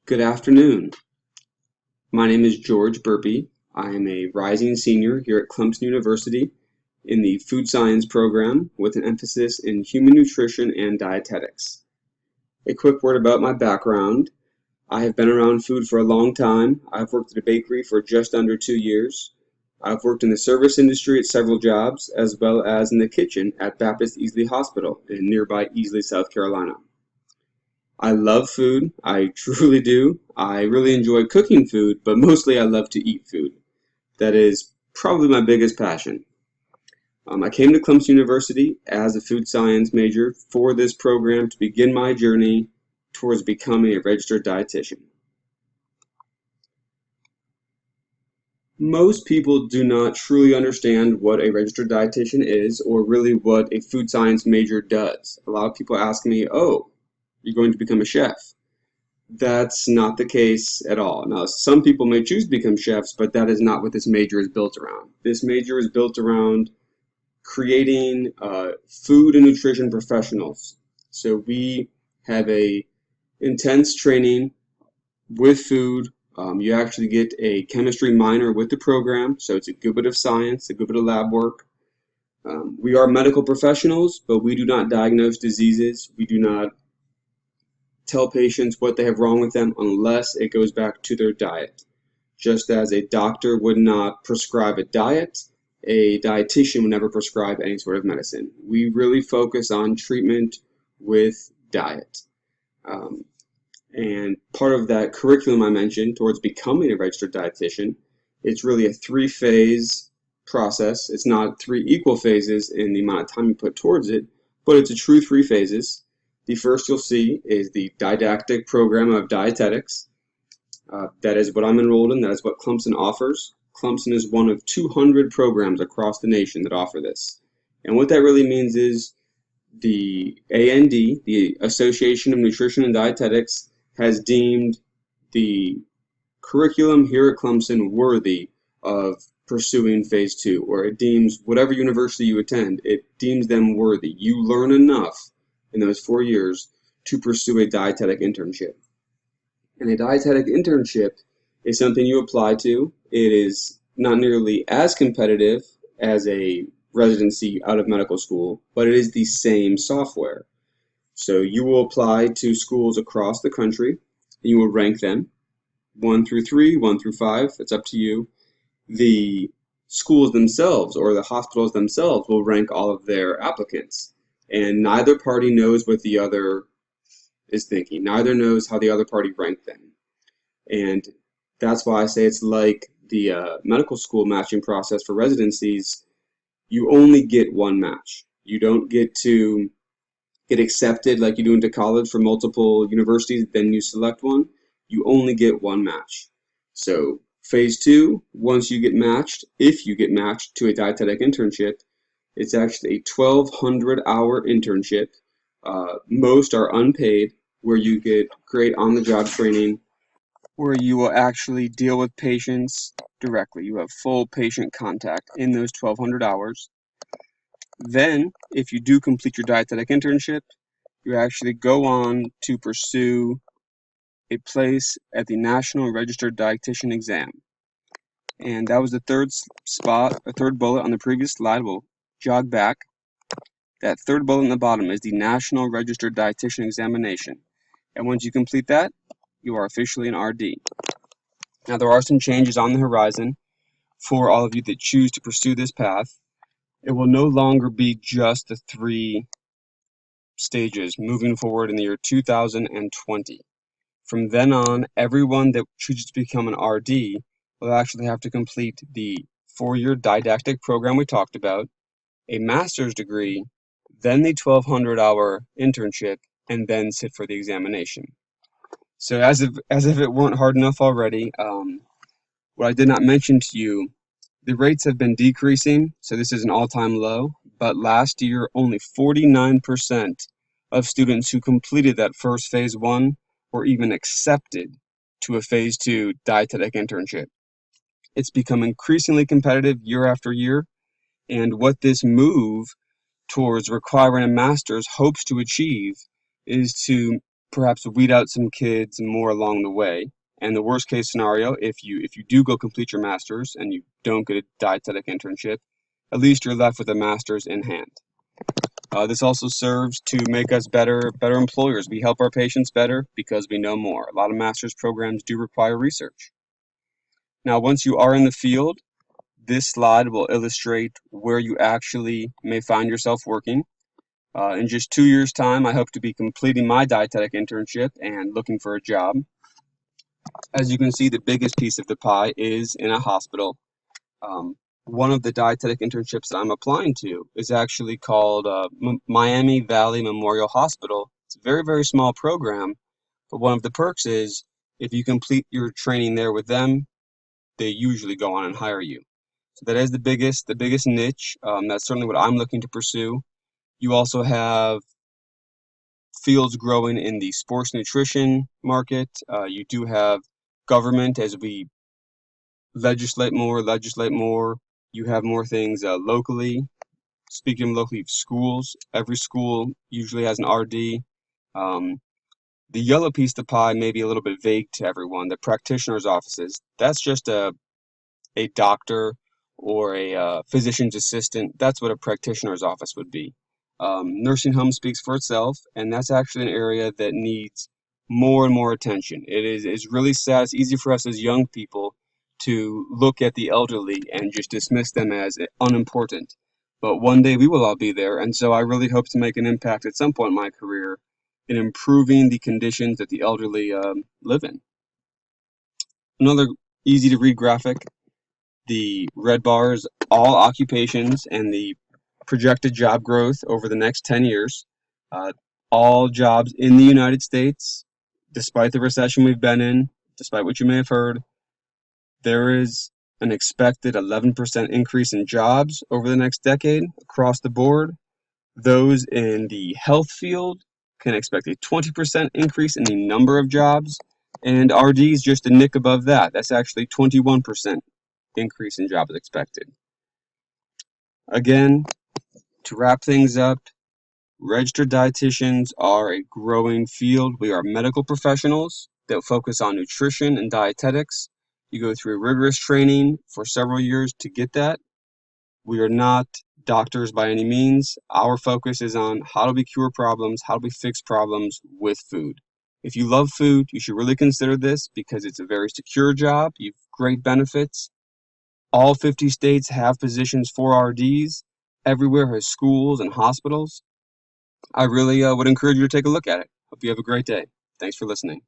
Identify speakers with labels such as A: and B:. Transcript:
A: Good afternoon. My name is George Burpee. I am a rising senior here at Clemson University in the food science program with an emphasis in human nutrition and dietetics. A quick word about my background. I have been around food for a long time. I've worked at a bakery for just under 2 years. I've worked in the service industry at several jobs, as well as in the kitchen at Baptist Easley Hospital in nearby Easley, South Carolina. I love food. I truly do. I really enjoy cooking food, but mostly I love to eat food. That is probably my biggest passion. I came to Clemson University as a food science major for this program to begin my journey towards becoming a registered dietitian. Most people do not truly understand what a registered dietitian is or really what a food science major does. A lot of people ask me, oh, you're going to become a chef. That's not the case at all. Now, some people may choose to become chefs, but that is not what this major is built around. This major is built around creating food and nutrition professionals. So we have a intense training with food. You actually get a chemistry minor with the program, so it's a good bit of science, a good bit of lab work. We are medical professionals, but we do not diagnose diseases. We do not tell patients what they have wrong with them unless it goes back to their diet. Just as a doctor would not prescribe a diet, a dietitian would never prescribe any sort of medicine. We really focus on treatment with diet. And part of that curriculum I mentioned towards becoming a registered dietitian, it's really a three-phase process. It's not three equal phases in the amount of time you put towards it, but it's a true three phases. The first you'll see is the didactic program of dietetics. That is what I'm enrolled in. That is what Clemson offers. Clemson is one of 200 programs across the nation that offer this. And what that really means is the AND, the Association of Nutrition and Dietetics, has deemed the curriculum here at Clemson worthy of pursuing phase two, or it deems whatever university you attend, it deems them worthy. You learn enough in those 4 years to pursue a dietetic internship. And a dietetic internship is something you apply to. It is not nearly as competitive as a residency out of medical school, but it is the same software. So you will apply to schools across the country, and you will rank them 1 through 3, 1 through 5, it's up to you. The schools themselves or the hospitals themselves will rank all of their applicants. And neither party knows what the other is thinking. Neither knows how the other party ranked them. And that's why I say it's like the medical school matching process for residencies. You only get one match. You don't get to get accepted like you do into college for multiple universities, then you select one. You only get one match. So phase two, once you get matched, if you get matched to a dietetic internship, it's actually a 1,200-hour internship. Most are unpaid, where you get great on-the-job training, where you will actually deal with patients directly. You have full patient contact in those 1,200 hours. Then, if you do complete your dietetic internship, you actually go on to pursue a place at the National Registered Dietitian exam. And that was the third bullet on the previous slide. We'll jog back. That third bullet in the bottom is the National Registered Dietitian examination. And once you complete that, you are officially an RD. Now, there are some changes on the horizon for all of you that choose to pursue this path. It will no longer be just the 3 stages moving forward in the year 2020. From then on, everyone that chooses to become an RD will actually have to complete the 4-year didactic program we talked about, a master's degree, then the 1,200-hour internship, and then sit for the examination. So as if it weren't hard enough already, what I did not mention to you, the rates have been decreasing, so this is an all-time low, but last year only 49% of students who completed that first phase 1 were even accepted to a phase 2 dietetic internship. It's become increasingly competitive year after year, and what this move towards requiring a master's hopes to achieve is to perhaps weed out some kids more along the way. And the worst case scenario, if you do go complete your master's and you don't get a dietetic internship, at least you're left with a master's in hand. This also serves to make us better employers. We help our patients better because we know more. A lot of master's programs do require research. Now, once you are in the field, this slide will illustrate where you actually may find yourself working. In just 2 years' time, I hope to be completing my dietetic internship and looking for a job. As you can see, the biggest piece of the pie is in a hospital. One of the dietetic internships that I'm applying to is actually called Miami Valley Memorial Hospital. It's a very, very small program, but one of the perks is if you complete your training there with them, they usually go on and hire you. So that is the biggest niche. That's certainly what I'm looking to pursue. You also have fields growing in the sports nutrition market. You do have government as we legislate more. You have more things locally. Speaking of locally, schools, every school usually has an RD. The yellow piece of the pie may be a little bit vague to everyone. The practitioner's offices, that's just a doctor or a physician's assistant. That's what a practitioner's office would be. Nursing home speaks for itself, and that's actually an area that needs more and more attention. It's really sad. It's easy for us as young people to look at the elderly and just dismiss them as unimportant. But one day we will all be there, and so I really hope to make an impact at some point in my career in improving the conditions that the elderly live in. Another easy to read graphic. The red bars, all occupations and the projected job growth over the next 10 years. All jobs in the United States, despite the recession we've been in, despite what you may have heard, there is an expected 11% increase in jobs over the next decade across the board. Those in the health field can expect a 20% increase in the number of jobs, and RD is just a nick above that. That's actually 21% increase in jobs expected. Again, to wrap things up, registered dietitians are a growing field. We are medical professionals that focus on nutrition and dietetics. You go through rigorous training for several years to get that. We are not doctors by any means. Our focus is on how do we cure problems, how do we fix problems with food. If you love food, you should really consider this because it's a very secure job. You have great benefits. All 50 states have positions for RDs. Everywhere has schools and hospitals. I really would encourage you to take a look at it. Hope you have a great day. Thanks for listening.